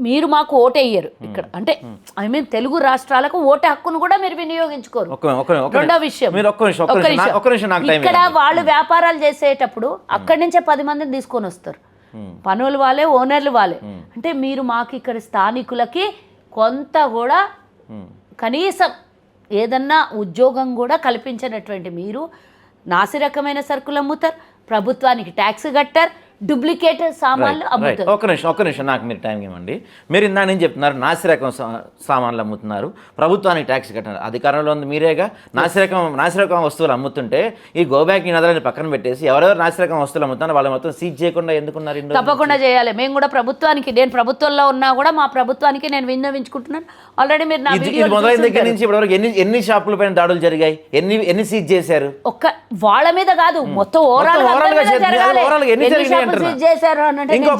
మీరు మాకు ఓటేయ్యరు ఇక్కడ అంటే ఐ మీన్ తెలుగు రాష్ట్రాలకు ఓటు హక్కును కూడా మీరు వినియోగించుకోరు. రెండో విషయం ఇక్కడ వాళ్ళు వ్యాపారాలు చేసేటప్పుడు అక్కడి నుంచే 10 మందిని తీసుకొని వస్తారు. పనులు వాళ్ళే, ఓనర్లు వాళ్ళే. అంటే మీరు మాకు ఇక్కడ స్థానికులకి కొంత కూడా కనీసం ఏదన్నా ఉద్యోగం కూడా కల్పించినటువంటి మీరు నాసిరకమైన సరుకులు అమ్ముతారు, ప్రభుత్వానికి ట్యాక్స్ కట్టారు, డూప్లికేట్ సామాన్లు అమ్ముతారు. ఒక నిమిషం నాకు మీరు టైం ఇవ్వండి. మీరు ఇందా నేను చెప్తున్నారు నాసిరకం సామాన్లు అమ్ముతున్నారు, ప్రభుత్వానికి ట్యాక్స్ కట్టారు. అధికారంలో ఉంది మీరేగా. నాసిరకం వస్తువులు అమ్ముతుంటే ఈ గోబ్యాక్ ఈ నదులని పక్కన పెట్టేసి ఎవరెవరు నాసిరకం వస్తువులు అమ్ముతున్నారు వాళ్ళు మొత్తం సీజ్ చేయకుండా ఎందుకున్నారు? తప్పకుండా చేయాలి. మేము కూడా ప్రభుత్వానికి, నేను ప్రభుత్వంలో ఉన్నా కూడా మా ప్రభుత్వానికి నేను విన్నవించుకుంటున్నాను. ఆల్రెడీ మీరు మొదలైన దగ్గర నుంచి ఇప్పటివరకు ఎన్ని షాపుల పైన దాడులు జరిగాయి, ఎన్ని సీజ్ చేశారు? ఒక్క వాళ్ళ మీద కాదు, మొత్తం ఓవరాల్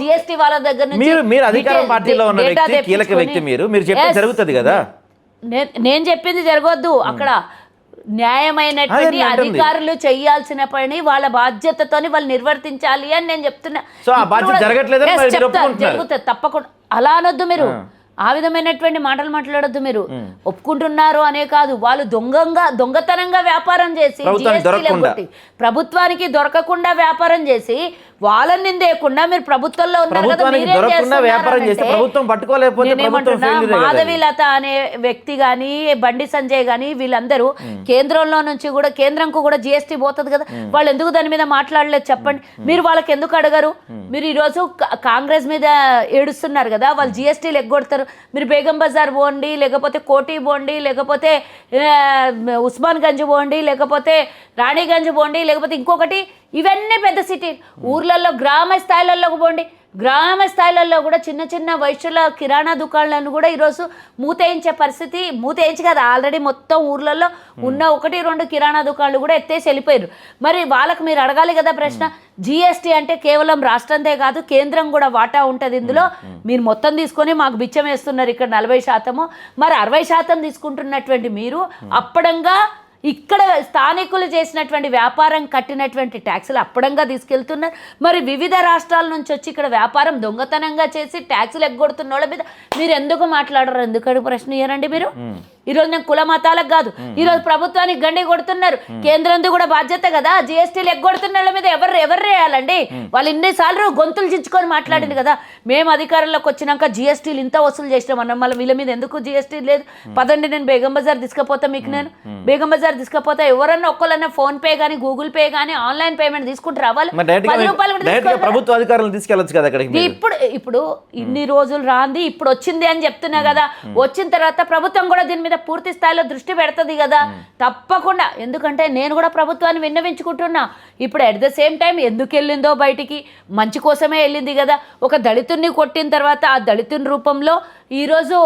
జిఎస్టీ వాళ్ళ దగ్గర నుంచి. మీరు అధికార పార్టీలో ఉన్న వ్యక్తి, కీలక వ్యక్తి, మీరు చెప్పేది జరుగుతుంది కదా. నేను చెప్పింది జరగొద్దు. అక్కడ న్యాయమైనటువంటి అధికారులు చేయాల్సిన పని వాళ్ళ బాధ్యతతోని వాళ్ళు నిర్వర్తించాలి అని నేను చెప్తున్నా. జరుగుతుంది తప్పకుండా. అలా అనొద్దు మీరు, ఆ విధమైనటువంటి మాటలు మాట్లాడొద్దు. మీరు ఒప్పుకుంటున్నారు అనే కాదు, వాళ్ళు దొంగతనంగా వ్యాపారం చేసి ప్రభుత్వానికి దొరకకుండా వ్యాపారం చేసి వాళ్ళని నిందేయకుండా మీరు ప్రభుత్వంలో మాధవీలత అనే వ్యక్తి కానీ, బండి సంజయ్ కానీ వీళ్ళందరూ కేంద్రంలో నుంచి కూడా, కేంద్రంకు కూడా జిఎస్టీ పోతుంది కదా, వాళ్ళు ఎందుకు దాని మీద మాట్లాడలేదు చెప్పండి? మీరు వాళ్ళకి ఎందుకు అడగరు? మీరు ఈరోజు కాంగ్రెస్ మీద ఏడుస్తున్నారు కదా, వాళ్ళు జిఎస్టీలు ఎగ్గొడతారు. మీరు బేగం బజార్ పోండి, లేకపోతే కోటి పోండి, లేకపోతే ఉస్మాన్ గంజ్ పోండి, లేకపోతే రాణిగంజ్ పోండి, లేకపోతే ఇంకొకటి, ఇవన్నీ పెద్ద సిటీ. ఊర్లలో గ్రామ స్థాయిలలో పోండి, గ్రామ స్థాయిలలో కూడా చిన్న చిన్న వైశ్యుల కిరాణా దుకాణాలను కూడా ఈరోజు మూతేయించే పరిస్థితి. మూతేయించి కదా, ఆల్రెడీ మొత్తం ఊర్లలో ఉన్న 1-2 కిరాణా దుకాణాలు కూడా ఎత్తేసి వెళ్ళిపోయారు. మరి వాళ్ళకు మీరు అడగాలి కదా ప్రశ్న. జిఎస్టీ అంటే కేవలం రాష్ట్రందే కాదు, కేంద్రం కూడా వాటా ఉంటుంది ఇందులో. మీరు మొత్తం తీసుకొని మాకు బిచ్చం వేస్తున్నారు ఇక్కడ 40%. మరి 60% తీసుకుంటున్నటువంటి మీరు అప్పడంగా ఇక్కడ స్థానికులు చేసినటువంటి వ్యాపారం కట్టినటువంటి ట్యాక్సులు అప్పడంగా తీసుకెళ్తున్నారు. మరి వివిధ రాష్ట్రాల నుంచి వచ్చి ఇక్కడ వ్యాపారం దొంగతనంగా చేసి ట్యాక్సులు ఎగ్గొడుతున్న వాళ్ళ మీద మీరు ఎందుకు మాట్లాడరు? ఎందుకు ప్రశ్న ఇయ్యారండి మీరు? ఈరోజు నేను కుల మతాలకు కాదు, ఈరోజు ప్రభుత్వానికి గండి కొడుతున్నారు. కేంద్రంతో కూడా బాధ్యత కదా. జిఎస్టీలు ఎగ్గొడుతున్న వాళ్ళ మీద ఎవరు వేయాలండి? వాళ్ళు ఇన్నిసార్లు గొంతులు చించుకొని మాట్లాడింది కదా. మేము అధికారంలోకి వచ్చినాక జిఎస్టీలు ఇంత వసూలు చేసినాం అన్నాం, మళ్ళీ వీళ్ళ మీద ఎందుకు జిఎస్టీ లేదు? పదండి, నేను బేగం బజార్ తీసుకపోతా మీకు. నేను బేగం బజార్ తీసుకపోతే ఎవరన్నా ఒక్కళ్ళన్నా ఫోన్ పే కానీ, గూగుల్ పే కానీ, ఆన్లైన్ పేమెంట్ తీసుకుంటారు. వాళ్ళు 10 రూపాయలు ప్రభుత్వ అధికారులు తీసుకెళ్ళచ్చు కదా అక్కడికి. ఇప్పుడు ఇన్ని రోజులు రాంది ఇప్పుడు వచ్చింది అని చెప్తున్నా కదా. వచ్చిన తర్వాత ప్రభుత్వం కూడా దీని మీద పూర్తి స్థాయిలో దృష్టి పెడుతుంది కదా తప్పకుండా. ఎందుకంటే నేను కూడా ప్రభుత్వాన్ని విన్నవించుకుంటున్నా. ఇప్పుడు అట్ ద సేమ్ టైం ఎందుకు వెళ్ళిందో బయటికి, మంచి కోసమే వెళ్ళింది కదా. ఒక దళితుడిని కొట్టిన తర్వాత ఆ దళితుని రూపంలో ఈరోజు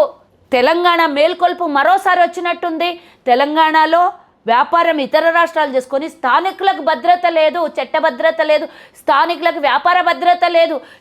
తెలంగాణ మేల్కొల్పు మరోసారి వచ్చినట్టుంది. తెలంగాణలో వ్యాపారం ఇతర రాష్ట్రాలు చేసుకొని స్థానికులకు భద్రత లేదు, చట్ట భద్రత లేదు, స్థానికులకు వ్యాపార భద్రత లేదు.